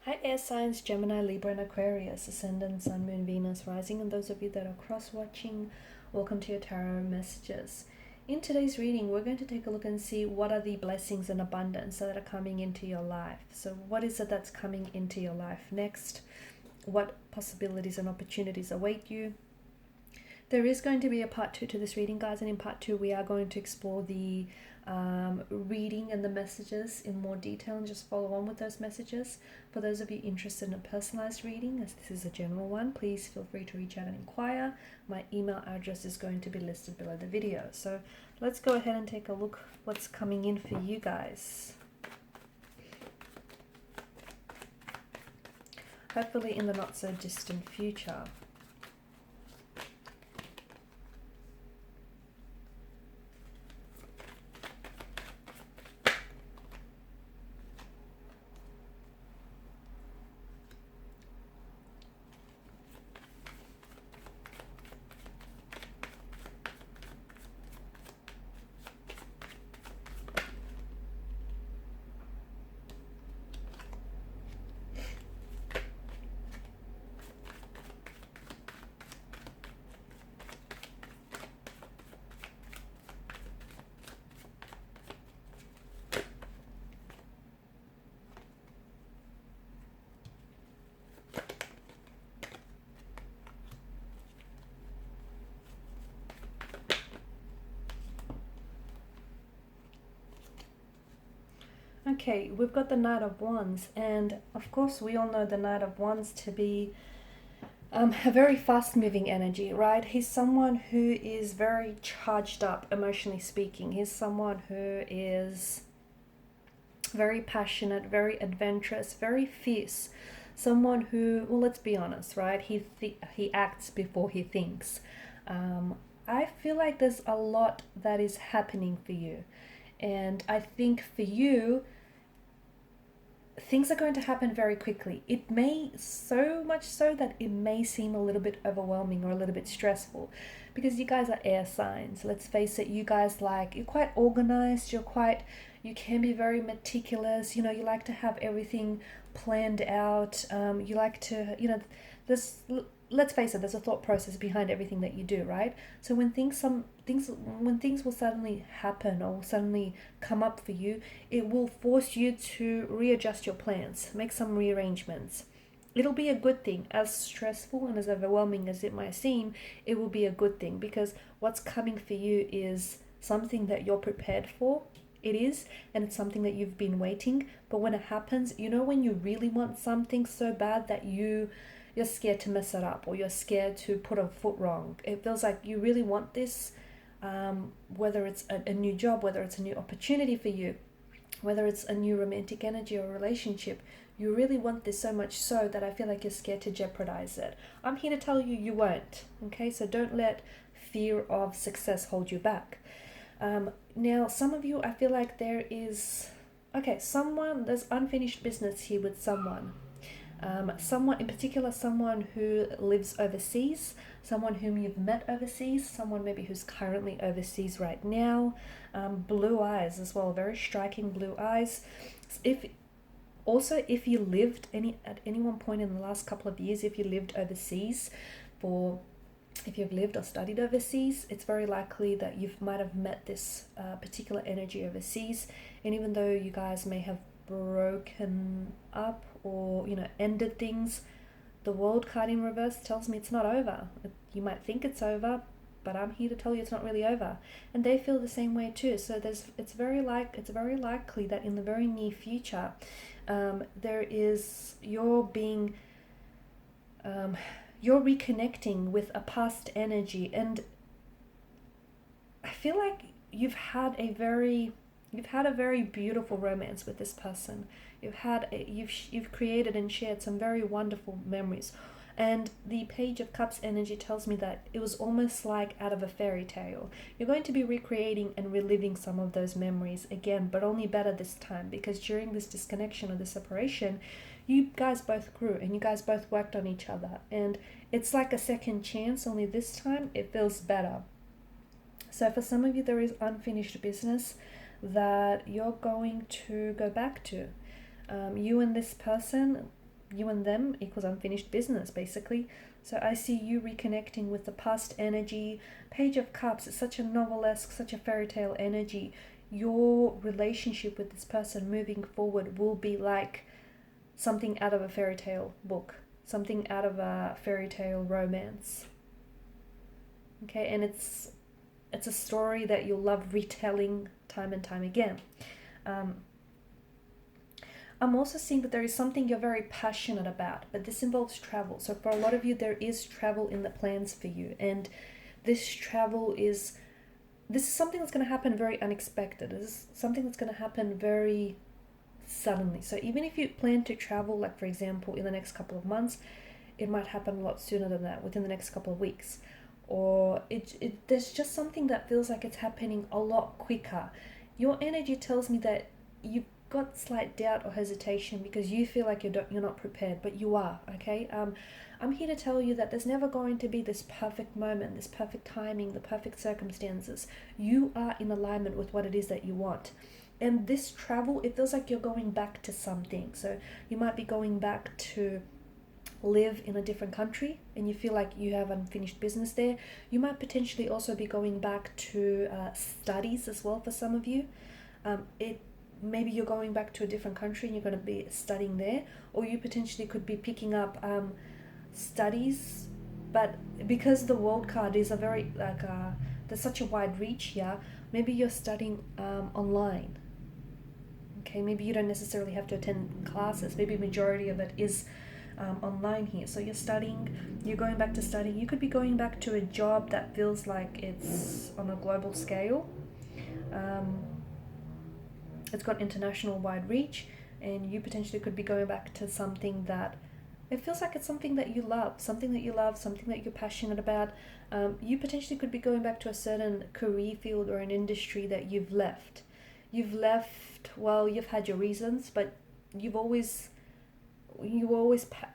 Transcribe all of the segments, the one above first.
Hi, air signs, Gemini, Libra, and Aquarius, Ascendant, Sun, Moon, Venus, Rising, and those of you that are cross-watching, welcome to your tarot messages. In today's reading, we're going to take a look and see what are the blessings and abundance that are coming into your life. So what is it that's coming into your life next? What possibilities and opportunities await you? There is going to be a part 2 to this reading, guys, and in part 2 we are going to explore the reading and the messages in more detail and just follow on with those messages. For those of you interested in a personalized reading, as this is a general one, please feel free to reach out and inquire. My email address is going to be listed below the video. So let's go ahead and take a look what's coming in for you guys. Hopefully in the not so distant future. Okay, we've got the Knight of Wands, and of course we all know the Knight of Wands to be a very fast-moving energy, right? He's someone who is very charged up, emotionally speaking. He's someone who is very passionate, very adventurous, very fierce. Someone who, well, let's be honest, right? He acts before he thinks. I feel like there's a lot that is happening for you. And I think for you, things are going to happen very quickly. It may, so much so that it may seem a little bit overwhelming or a little bit stressful, because you guys are air signs. Let's face it, you guys you're quite organized, you can be very meticulous, you like to have everything planned out. You like to, this, let's face it, there's a thought process behind everything that you do, right? So when things will suddenly happen or suddenly come up for you, it will force you to readjust your plans, make some rearrangements. It'll be a good thing. As stressful and as overwhelming as it might seem, it will be a good thing, because what's coming for you is something that you're prepared for. It is, and it's something that you've been waiting. But when it happens, when you really want something so bad that you're scared to mess it up, or you're scared to put a foot wrong. It feels like you really want this, whether it's a new job, whether it's a new opportunity for you, whether it's a new romantic energy or relationship. You really want this so much so that I feel like you're scared to jeopardize it. I'm here to tell you, you won't. Okay, so don't let fear of success hold you back. Now, some of you, I feel like there's unfinished business here with someone. Someone in particular, someone who lives overseas, someone whom you've met overseas, someone maybe who's currently overseas right now. Blue eyes as well, very striking blue eyes. If you lived at any one point in the last couple of years, if you lived overseas, if you've lived or studied overseas, it's very likely that you might have met this particular energy overseas. And even though you guys may have broken up or ended things, the World card in reverse tells me it's not over. You might think it's over, but I'm here to tell you it's not really over. And they feel the same way too. So it's very likely that in the very near future, you're reconnecting with a past energy. And I feel like you've had a very beautiful romance with this person. You've created and shared some very wonderful memories. And the Page of Cups energy tells me that it was almost like out of a fairy tale. You're going to be recreating and reliving some of those memories again, but only better this time, because during this disconnection or this separation, you guys both grew and you guys both worked on each other. And it's like a second chance, only this time it feels better. So for some of you, there is unfinished business that you're going to go back to. You and this person, you and them equals unfinished business, basically. So I see you reconnecting with the past energy. Page of Cups, it's such a novelesque, such a fairy tale energy. Your relationship with this person moving forward will be like something out of a fairy tale book, something out of a fairy tale romance. Okay, and it's a story that you'll love retelling time and time again. I'm also seeing that there is something you're very passionate about, but this involves travel. So for a lot of you, there is travel in the plans for you, and this travel is something that's going to happen very unexpected. This is something that's going to happen very suddenly. So even if you plan to travel, like for example, in the next couple of months, it might happen a lot sooner than that, within the next couple of weeks. Or there's just something that feels like it's happening a lot quicker. Your energy tells me that you've got slight doubt or hesitation because you feel like you're not prepared, but you are, okay? I'm here to tell you that there's never going to be this perfect moment, this perfect timing, the perfect circumstances. You are in alignment with what it is that you want. And this travel, it feels like you're going back to something. So you might be going back to live in a different country and you feel like you have unfinished business there. You might potentially also be going back to studies as well for some of you. Maybe you're going back to a different country and you're going to be studying there, or you potentially could be picking up studies, but because the world card is a very there's such a wide reach here, maybe you're studying online. Okay, maybe you don't necessarily have to attend classes. Maybe majority of it is online here. So you're studying, you're going back to studying. You could be going back to a job that feels like it's on a global scale. It's got international wide reach, and you potentially could be going back to something that it feels like it's something that you love, something that you're passionate about. You potentially could be going back to a certain career field or an industry that you've left. Well, you've had your reasons, but you were always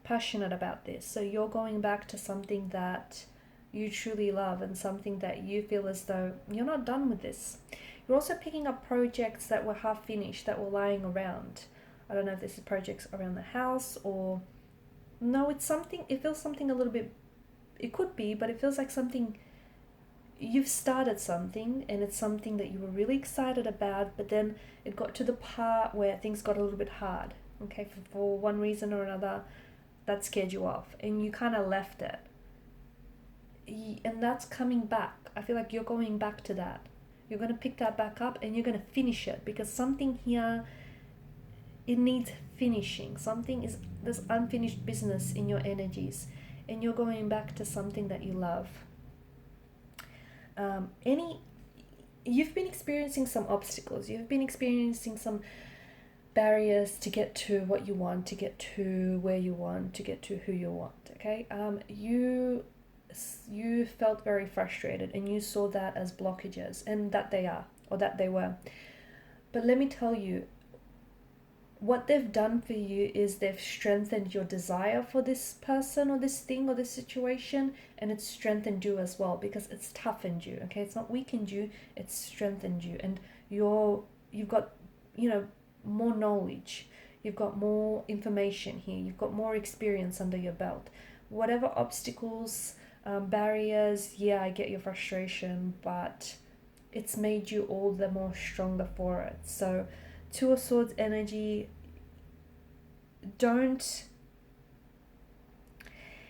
passionate about this. So you're going back to something that you truly love and something that you feel as though you're not done with this. You're also picking up projects that were half finished, that were lying around. I don't know if this is projects around the house or... No, it feels something a little bit... It could be, but it feels like something... You've started something and it's something that you were really excited about, but then it got to the part where things got a little bit hard. Okay, for one reason or another, that scared you off and you kind of left it. And that's coming back. I feel like you're going back to that. You're going to pick that back up and you're going to finish it, because something here, it needs finishing. There's unfinished business in your energies, and you're going back to something that you love. You've been experiencing some obstacles. You've been experiencing some barriers to get to what you want, to get to where you want, to get to who you want, okay? You felt very frustrated and you saw that as blockages, and that they were. But let me tell you, what they've done for you is they've strengthened your desire for this person or this thing or this situation, and it's strengthened you as well, because it's toughened you, okay? It's not weakened you, it's strengthened you, and you've got, more knowledge, you've got more information here, you've got more experience under your belt. Whatever obstacles, barriers, yeah, I get your frustration, but it's made you all the more stronger for it. So Two of Swords energy,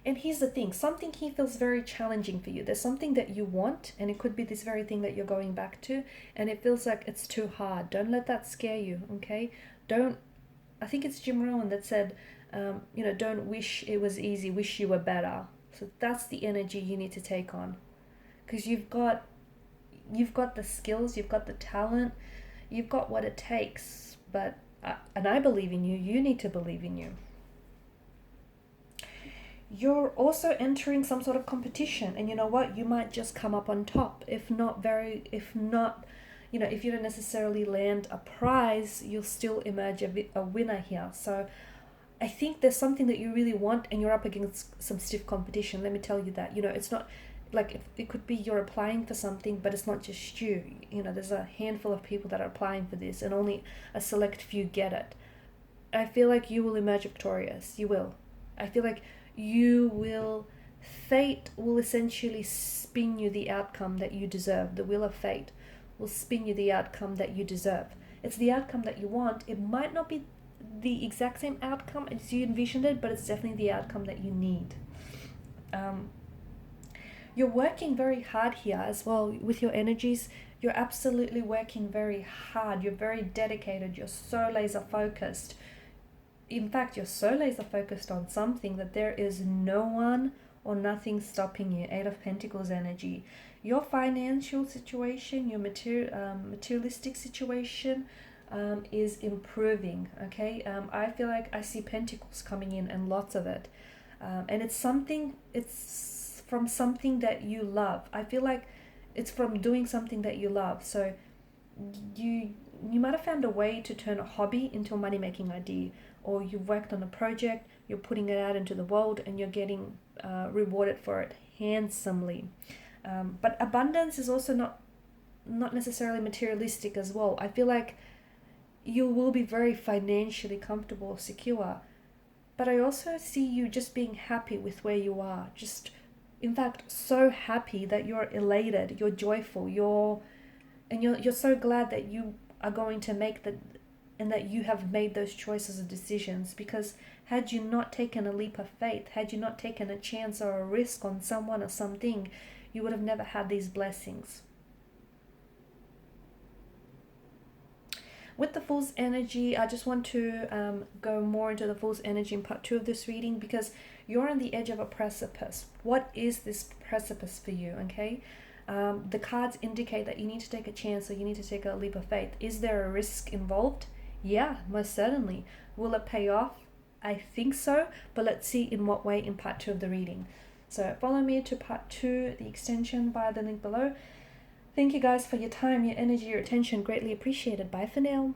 and here's the thing, something here feels very challenging for you. There's something that you want, and it could be this very thing that you're going back to, and it feels like it's too hard. Don't let that scare you, okay? I think it's Jim Rohn that said, don't wish it was easy, wish you were better. So that's the energy you need to take on, because you've got the skills, you've got the talent, you've got what it takes, and I believe in you, you need to believe in you. You're also entering some sort of competition, and you know what, you might just come up on top. If you don't necessarily land a prize, you'll still emerge a winner here. So I think there's something that you really want, and you're up against some stiff competition. Let me tell you that. It's not like, it could be you're applying for something, but it's not just you. There's a handful of people that are applying for this, and only a select few get it. I feel like you will emerge victorious. You will. I feel like you will, fate will essentially spin you the outcome that you deserve. The wheel of fate will spin you the outcome that you deserve. It's the outcome that you want. It might not be the exact same outcome as you envisioned it, but it's definitely the outcome that you need. You're working very hard here as well with your energies. You're absolutely working very hard. You're very dedicated. You're so laser focused. In fact, you're so laser focused on something that there is no one or nothing stopping you. Eight of Pentacles energy. Your financial situation, your materialistic situation is improving. Okay, I feel like I see pentacles coming in and lots of it, and it's from something that you love. I feel like it's from doing something that you love. So you might have found a way to turn a hobby into a money making idea, or you've worked on a project, you're putting it out into the world, and you're getting rewarded for it handsomely. But abundance is also not necessarily materialistic as well. I feel like you will be very financially comfortable, secure, but I also see you just being happy with where you are. Just, in fact, so happy that you're elated, you're joyful, you're so glad that you are going to make and that you have made those choices and decisions. Because had you not taken a leap of faith, had you not taken a chance or a risk on someone or something, you would have never had these blessings. With the Fool's energy, I just want to go more into the Fool's energy in part 2 of this reading, because you're on the edge of a precipice. What is this precipice for you? Okay, the cards indicate that you need to take a chance, or you need to take a leap of faith. Is there a risk involved? Yeah, most certainly. Will it pay off? I think so, but let's see in what way in part 2 of the reading. So follow me to part 2, the extension, via the link below. Thank you guys for your time, your energy, your attention. Greatly appreciated. Bye for now.